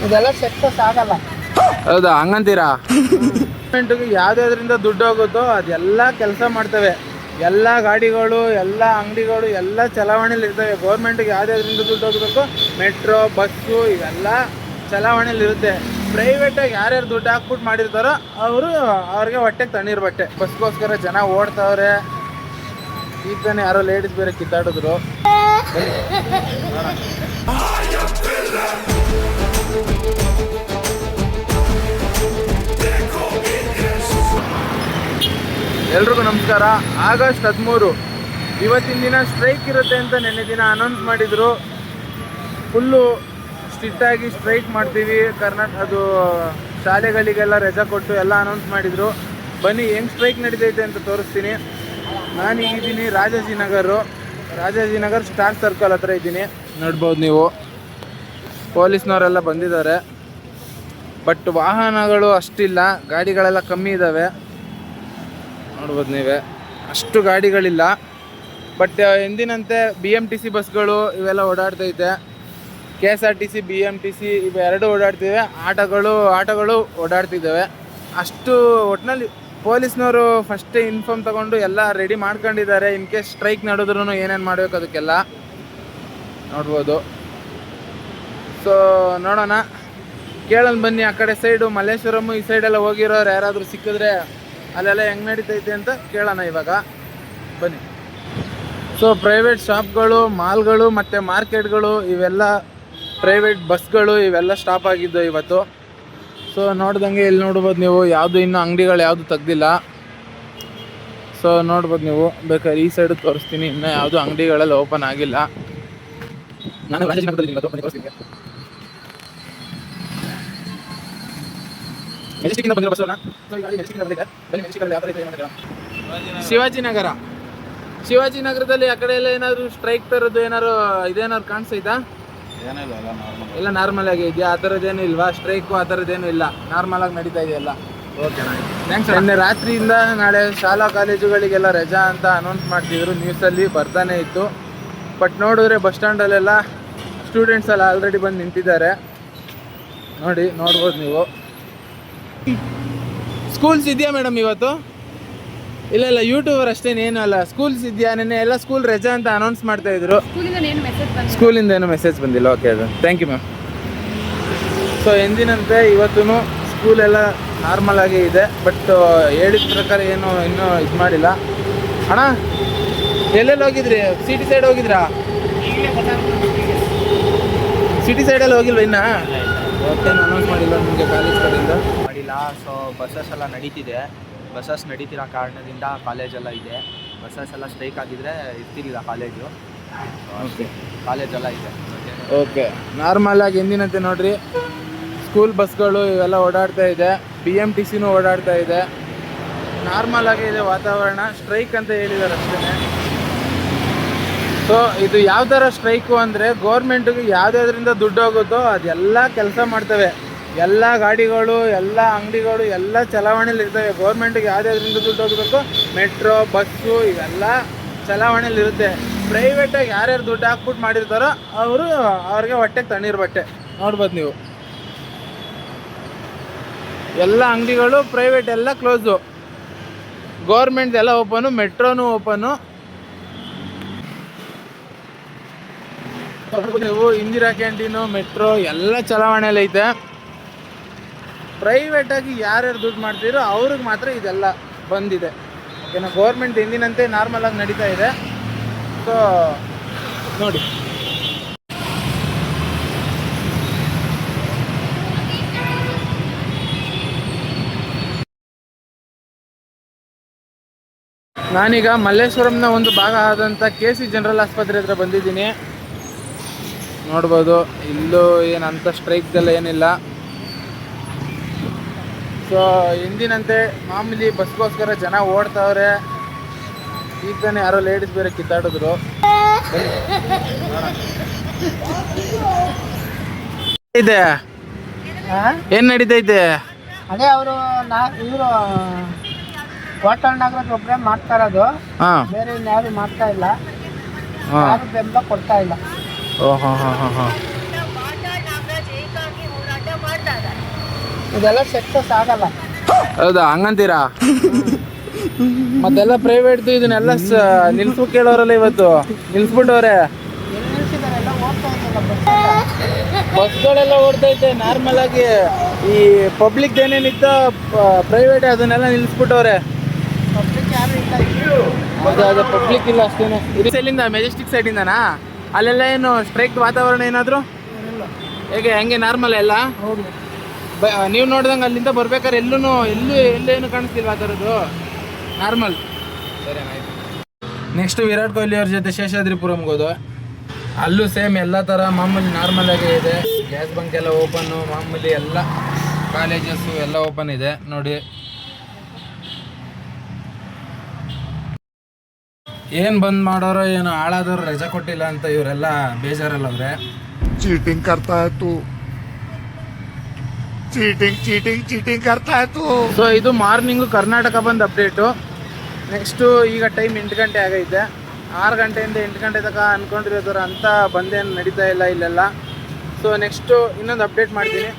ಇದೆಲ್ಲ ಸಕ್ಸಸ್ ಆಗಲ್ಲ. ಹೌದಾ, ಹಂಗಂತೀರಾ? ಗೌರ್ಮೆಂಟ್ಗೆ ಯಾವ್ದಾದ್ರಿಂದ ದುಡ್ಡು ಹೋಗುತ್ತೋ ಅದೆಲ್ಲ ಕೆಲಸ ಮಾಡ್ತವೆ. ಎಲ್ಲ ಗಾಡಿಗಳು, ಎಲ್ಲ ಅಂಗಡಿಗಳು ಎಲ್ಲ ಚಲಾವಣೆಯಲ್ಲಿ ಇರ್ತವೆ. ಗೌರ್ಮೆಂಟ್ಗೆ ಯಾವ್ದಾದ್ರಿಂದ ದುಡ್ಡು ಹೋಗಬೇಕು, ಮೆಟ್ರೋ, ಬಸ್ಸು ಇವೆಲ್ಲ ಚಲಾವಣೆಯಲ್ಲಿ ಇರುತ್ತೆ. ಪ್ರೈವೇಟಾಗಿ ಯಾರ್ಯಾರು ದುಡ್ಡು ಹಾಕ್ಬಿಟ್ಟು ಮಾಡಿರ್ತಾರೋ ಅವ್ರಿಗೆ ಹೊಟ್ಟೆಗೆ ತಣ್ಣೀರು ಬಟ್ಟೆ. ಬಸ್ಗೋಸ್ಕರ ಜನ ಓಡ್ತಾವ್ರೆ. ಈಗ ತಾನೇ ಯಾರೋ ಲೇಡೀಸ್ ಬೇರೆ ಕಿತ್ತಾಡಿದ್ರು. ಎಲ್ರಿಗೂ ನಮಸ್ಕಾರ. ಆಗಸ್ಟ್ 13 ಇವತ್ತಿನ ದಿನ ಸ್ಟ್ರೈಕ್ ಇರುತ್ತೆ ಅಂತ ನೆನ್ನೆ ದಿನ ಅನೌನ್ಸ್ ಮಾಡಿದರು. ಫುಲ್ಲು ಸ್ಟ್ರಿಕ್ಟಾಗಿ ಸ್ಟ್ರೈಕ್ ಮಾಡ್ತೀವಿ ಅದು ಶಾಲೆಗಳಿಗೆಲ್ಲ ರಜಾ ಕೊಟ್ಟು ಎಲ್ಲ ಅನೌನ್ಸ್ ಮಾಡಿದರು. ಬನ್ನಿ ಹೆಂಗೆ ಸ್ಟ್ರೈಕ್ ನಡೀತೈತೆ ಅಂತ ತೋರಿಸ್ತೀನಿ. ನಾನು ಇದ್ದೀನಿ ರಾಜಾಜಿನಗರ್ ಸ್ಟಾರ್ ಸರ್ಕಲ್ ಹತ್ರ ಇದ್ದೀನಿ. ನೋಡ್ಬೋದು ನೀವು, ಪೊಲೀಸ್ನವರೆಲ್ಲ ಬಂದಿದ್ದಾರೆ. ಬಟ್ ವಾಹನಗಳು ಅಷ್ಟಿಲ್ಲ, ಗಾಡಿಗಳೆಲ್ಲ ಕಮ್ಮಿ ಇದ್ದಾವೆ. ನೋಡ್ಬೋದು ನೀವೇ, ಅಷ್ಟು ಗಾಡಿಗಳಿಲ್ಲ. ಬಟ್ ಎಂದಿನಂತೆ BMTC ಬಸ್ಗಳು ಇವೆಲ್ಲ ಓಡಾಡ್ತೈತೆ. KSRTC, BMTC ಇವೆರಡು ಓಡಾಡ್ತಿವೆ. ಆಟೋಗಳು ಓಡಾಡ್ತಿದ್ದಾವೆ. ಅಷ್ಟು ಒಟ್ಟಿನಲ್ಲಿ ಪೊಲೀಸ್ನವರು ಫಸ್ಟ್ ಇನ್ಫಾರ್ಮ್ ತಗೊಂಡು ಎಲ್ಲ ರೆಡಿ ಮಾಡ್ಕೊಂಡಿದ್ದಾರೆ. ಇನ್ ಕೇಸ್ ಸ್ಟ್ರೈಕ್ ನಡೆದ್ರೂ ಏನೇನು ಮಾಡಬೇಕು ಅದಕ್ಕೆಲ್ಲ ನೋಡ್ಬೋದು. ಸೊ ನೋಡೋಣ, ಕೇಳೋಣ ಬನ್ನಿ. ಆ ಕಡೆ ಸೈಡು ಮಲ್ಲೇಶ್ವರಂ ಈ ಸೈಡೆಲ್ಲ ಹೋಗಿರೋರು ಯಾರಾದರೂ ಸಿಕ್ಕಿದ್ರೆ ಅಲ್ಲೆಲ್ಲ ಹೆಂಗೆ ನಡೀತೈತೆ ಅಂತ ಕೇಳೋಣ ಇವಾಗ ಬನ್ನಿ. ಸೊ ಪ್ರೈವೇಟ್ ಶಾಪ್ಗಳು, ಮಾಲ್ಗಳು ಮತ್ತು ಮಾರ್ಕೆಟ್ಗಳು ಇವೆಲ್ಲ, ಪ್ರೈವೇಟ್ ಬಸ್ಗಳು ಇವೆಲ್ಲ ಸ್ಟಾಪ್ ಆಗಿದ್ದು ಇವತ್ತು. ಸೊ ನೋಡ್ದಂಗೆ ಇಲ್ಲಿ ನೋಡ್ಬೋದು ನೀವು, ಯಾವುದು ಇನ್ನೂ ಅಂಗಡಿಗಳು ಯಾವುದು ತೆಗ್ದಿಲ್ಲ. ಸೊ ನೋಡ್ಬೋದು ನೀವು, ಬೇಕಾದ್ರೆ ಈ ಸೈಡು ತೋರಿಸ್ತೀನಿ. ಇನ್ನೂ ಯಾವುದು ಅಂಗಡಿಗಳೆಲ್ಲ ಓಪನ್ ಆಗಿಲ್ಲ. ನಾನು ಶಿವಾಜಿನಗರದಲ್ಲಿ ಆ ಕಡೆ ಎಲ್ಲ ಏನಾದ್ರು ಸ್ಟ್ರೈಕ್ ತರದ್ದು ಇದೇನಾದ್ರು ಕಾಣಿಸ್ತೈತಾ? ಎಲ್ಲ ನಾರ್ಮಲ್ ಆಗಿ ಇದೆಯಾ? ಆ ಥರದ್ದೇನು ಇಲ್ವಾ? ಸ್ಟ್ರೈಕು ಆ ಥರದ್ದೇನು ಇಲ್ಲ, ನಾರ್ಮಲ್ ಆಗಿ ನಡೀತಾ ಇದೆಯಲ್ಲ. Okay, thanks. ನಿನ್ನೆ ರಾತ್ರಿಯಿಂದ ನಾಳೆ ಶಾಲಾ ಕಾಲೇಜುಗಳಿಗೆಲ್ಲ ರಜಾ ಅಂತ ಅನೌನ್ಸ್ ಮಾಡ್ತಿದ್ರು, ನ್ಯೂಸಲ್ಲಿ ಬರ್ತಾನೆ ಇತ್ತು. ಬಟ್ ನೋಡಿದ್ರೆ ಬಸ್ ಸ್ಟ್ಯಾಂಡಲ್ಲೆಲ್ಲ ಸ್ಟೂಡೆಂಟ್ಸ್ ಎಲ್ಲ ಆಲ್ರೆಡಿ ಬಂದು ನಿಂತಿದ್ದಾರೆ. ನೋಡ್ಬೋದು ನೀವು. ಸ್ಕೂಲ್ಸ್ ಇದೆಯಾ ಮೇಡಮ್ ಇವತ್ತು? ಇಲ್ಲ ಯೂಟ್ಯೂಬರ್ ಅಷ್ಟೇನೇನು ಅಲ್ಲ, ಸ್ಕೂಲ್ಸ್ ಇದೆಯಾ? ನೆನ್ನೆ ಎಲ್ಲ ಸ್ಕೂಲ್ ರಜಾ ಅಂತ ಅನೌನ್ಸ್ ಮಾಡ್ತಾ ಇದ್ರು. ಸ್ಕೂಲಿಂದ ಏನು ಮೆಸೇಜ್ ಬಂದಿಲ್ಲ. ಓಕೆ, ಅದು ಥ್ಯಾಂಕ್ ಯು ಮ್ಯಾಮ್. ಸೊ ಎಂದಿನಂತೆ ಇವತ್ತು ಸ್ಕೂಲೆಲ್ಲ ನಾರ್ಮಲ್ ಆಗೇ ಇದೆ. ಬಟ್ ಹೇಳಿದ ಪ್ರಕಾರ ಏನು ಇನ್ನೂ ಇದು ಮಾಡಿಲ್ಲ. ಅಣ್ಣ ಎಲ್ಲೆಲ್ಲಿ ಹೋಗಿದ್ರಿ? ಸಿಟಿ ಸೈಡ್ ಹೋಗಿದ್ರಾ? ಸಿಟಿ ಸೈಡಲ್ಲಿ ಹೋಗಿಲ್ವ ಇನ್ನ? ಓಕೆ, ಅನೌನ್ಸ್ ಮಾಡಿಲ್ಲ ನಿಮಗೆ ಕಾಲೇಜ್ ಕಡೆಯಿಂದ? ಮಾಡಿಲ್ಲ. ಸೊ ಬಸ್ಸಸ್ ಎಲ್ಲ ನಡೀತಿದೆ. ಬಸ್ಸಸ್ ನಡೀತಿರೋ ಕಾರಣದಿಂದ ಕಾಲೇಜೆಲ್ಲ ಇದೆ. ಬಸ್ಸಸ್ ಎಲ್ಲ ಸ್ಟ್ರೈಕ್ ಆಗಿದ್ರೆ ಇರ್ತಿರಲಿಲ್ಲ ಕಾಲೇಜು. ಓಕೆ, ಕಾಲೇಜೆಲ್ಲ ಇದೆ. ಓಕೆ, ನಾರ್ಮಲ್ ಆಗಿ ಎಂದಿನಂತೆ ನೋಡ್ರಿ, ಸ್ಕೂಲ್ ಬಸ್ಗಳು ಇವೆಲ್ಲ ಓಡಾಡ್ತಾ ಇದೆ. BMTCನೂ ಓಡಾಡ್ತಾ ಇದೆ. ನಾರ್ಮಲ್ ಆಗಿ ಇದೆ ವಾತಾವರಣ. ಸ್ಟ್ರೈಕ್ ಅಂತ ಹೇಳಿದ್ದಾರೆ ಅಷ್ಟೇ. ಸೊ ಇದು ಯಾವ ಥರ ಸ್ಟ್ರೈಕು ಅಂದರೆ, ಗೌರ್ಮೆಂಟ್ಗೆ ಯಾವುದಾದ್ರಿಂದ ದುಡ್ಡು ಹೋಗುತ್ತೋ ಅದೆಲ್ಲ ಕೆಲಸ ಮಾಡ್ತವೆ. ಎಲ್ಲ ಗಾಡಿಗಳು, ಎಲ್ಲ ಅಂಗಡಿಗಳು ಎಲ್ಲ ಚಲಾವಣೆಯಲ್ಲಿ ಇರ್ತವೆ. ಗೌರ್ಮೆಂಟ್ಗೆ ಯಾವುದಾದ್ರಿಂದ ದುಡ್ಡು ಹೋಗಬೇಕು, ಮೆಟ್ರೋ, ಬಸ್ಸು ಇವೆಲ್ಲ ಚಲಾವಣೆಯಲ್ಲಿ ಇರುತ್ತೆ. ಪ್ರೈವೇಟಾಗಿ ಯಾರ್ಯಾರು ದುಡ್ಡು ಹಾಕ್ಬಿಟ್ಟು ಮಾಡಿರ್ತಾರೋ ಅವ್ರಿಗೆ ಹೊಟ್ಟೆಗೆ ತಣ್ಣೀರು ಬಟ್ಟೆ. ನೋಡ್ಬೋದು ನೀವು, ಎಲ್ಲ ಅಂಗಡಿಗಳು ಪ್ರೈವೇಟ್ ಎಲ್ಲ ಕ್ಲೋಸು, ಗೌರ್ಮೆಂಟ್ ಎಲ್ಲ ಓಪನು, ಮೆಟ್ರೋನು ಓಪನು. ನೀವು ಇಂದಿರಾ ಕ್ಯಾಂಟೀನು, ಮೆಟ್ರೋ ಎಲ್ಲ ಚಲಾವಣೆಯಲ್ಲಿ ಐತೆ. ಪ್ರೈವೇಟಾಗಿ ಯಾರ್ಯಾರು ದುಡ್ಡು ಮಾಡ್ತೀರೋ ಅವ್ರಿಗೆ ಮಾತ್ರ ಇದೆಲ್ಲ ಬಂದಿದೆ. ಓಕೆನಾ? ಗೌರ್ಮೆಂಟ್ ಎಂದಿನಂತೆ ನಾರ್ಮಲ್ ಆಗಿ ನಡೀತಾ ಇದೆ. ಸೊ ನೋಡಿ, ನಾನೀಗ ಮಲ್ಲೇಶ್ವರಂನ ಒಂದು ಭಾಗ ಆದಂಥ KC ಜನರಲ್ ಆಸ್ಪತ್ರೆ ಹತ್ರ ಬಂದಿದ್ದೀನಿ. ನೋಡ್ಬೋದು, ಇಲ್ಲೂ ಏನಂತ ಸ್ಟ್ರೈಕ್ದೆಲ್ಲ ಏನಿಲ್ಲ. ಸೊ ಎಂದಿನಂತೆ ಮಾಮೂಲಿ ಬಸ್ಗೋಸ್ಕರ ಜನ ಓಡ್ತಾವ್ರೆ. ಈಗ ತಾನೇ ಯಾರೋ ಲೇಡೀಸ್ ಬೇರೆ ಕಿತ್ತಾಡಿದ್ರು. ಇದೆ ಏನ್ ನಡೀತೈತೆ? ಅದೇ ಅವರು ಇವರು ಹೋಟೆಲ್ ನಗರದ ಒಬ್ಬರೇ ಮಾಡ್ತಾ ಇರೋದು, ಬೇರೆ ಇನ್ಯಾರು ಮಾಡ್ತಾ ಇಲ್ಲ. ಯಾರು ಬೆಂಬಲ ಕೊಡ್ತಾ ಇಲ್ಲ. ಇದೆಲ್ಲ ಸಕ್ಸಸ್ ಆಗಲ್ಲ. ಹೌದಾ, ಹಂಗಂತೀರಾ? ಮತ್ತೆಲ್ಲ ಪ್ರೈವೇಟ್ದು ಇದನ್ನೆಲ್ಲ ನಿಲ್ಸು ಕೇಳೋರಲ್ಲ, ಇವತ್ತು ನಿಲ್ಸ್ಬಿಟ್ಟವ್ರೆ. ಎಲ್ಲಿ ನಿಲ್ಸಿದ್ದಾರೆ? ಎಲ್ಲ ಹೋಗ್ತಾ ಇದ್ದಲ್ಲ ಬಸ್. ಬಸ್ಗಳೆಲ್ಲ ಓಡ್ತೈತೆ ನಾರ್ಮಲ್ ಆಗಿ. ಈ ಪಬ್ಲಿಕ್ ಏನೇನಿತ್ತ ಪ್ರೈವೇಟ್ ಅದನ್ನೆಲ್ಲ ನಿಲ್ಸ್ಬಿಟ್ಟವ್ರೆ. ಪಬ್ಲಿಕ್ ಯಾರು ಇಲ್ಲ. ಅದೇ ಪಬ್ಲಿಕ್ ಇಲ್ಲ ಅಷ್ಟೇನೆ. ಇಲ್ಲಿಂದ ಮೆಜೆಸ್ಟಿಕ್ ಸೈಡಿಂದನಾ? ಅಲ್ಲೆಲ್ಲ ಏನು ಸ್ಟ್ರೈಕ್ ವಾತಾವರಣ ಏನಾದರೂ ಹೇಗೆ? ಹೆಂಗೆ ನಾರ್ಮಲ್ ಎಲ್ಲ? ಹೌದು. ನೀವು ನೋಡ್ದಂಗೆ ಅಲ್ಲಿಂದ ಬರ್ಬೇಕಾದ್ರೆ ಎಲ್ಲೇನು ಕಾಣಿಸ್ತಿಲ್ವಾ ಆ ಥರದ್ದು? ನಾರ್ಮಲ್. ಸರಿ, ಆಯಿತು. ನೆಕ್ಸ್ಟ್ ವಿರಾಟ್ ಕೊಹ್ಲಿ ಅವ್ರ ಜೊತೆ ಶೇಷಾದ್ರಿಪುರಂಗೆ ಹೋದು. ಅಲ್ಲೂ ಸೇಮ್ ಎಲ್ಲ ಥರ ಮಾಮೂಲಿ ನಾರ್ಮಲ್ ಆಗೇ ಇದೆ. ಗ್ಯಾಸ್ ಬಂಕ್ ಎಲ್ಲ ಓಪನ್ನು, ಮಾಮೂಲಿ ಎಲ್ಲ ಕಾಲೇಜಸ್ಸು ಎಲ್ಲ ಓಪನ್ ಇದೆ ನೋಡಿ. ಏನು ಬಂದ್ ಮಾಡೋರೋ ಏನೋ, ಹಾಳಾದವ್ರು ರಜೆ ಕೊಟ್ಟಿಲ್ಲ ಅಂತ ಇವರೆಲ್ಲ ಬೇಜಾರಲ್ಲವ್ರೆ. चीटिंग करता है तू, चीटिंग करता है तू. ಸೊ ಇದು morning Karnataka bandh update. Next ಈಗ ಟೈಮ್ 8 ಗಂಟೆ ಆಗೈತೆ. 6 ಗಂಟೆಯಿಂದ 8 ಗಂಟೆ ತನಕ ಅಂದ್ಕೊಂಡಿರೋ ಥರ ಅಂತ ಬಂದೇನು ನಡೀತಾ ಇಲ್ಲ ಇಲ್ಲೆಲ್ಲ. ಸೊ ನೆಕ್ಸ್ಟು ಇನ್ನೊಂದು ಅಪ್ಡೇಟ್ ಮಾಡ್ತೀನಿ.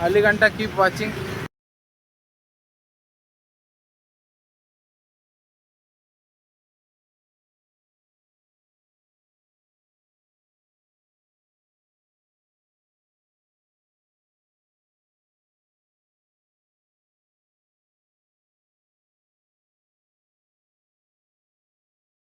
ಅಲ್ಲಿ ಗಂಟ ಕೀಪ್ ವಾಚಿಂಗ್.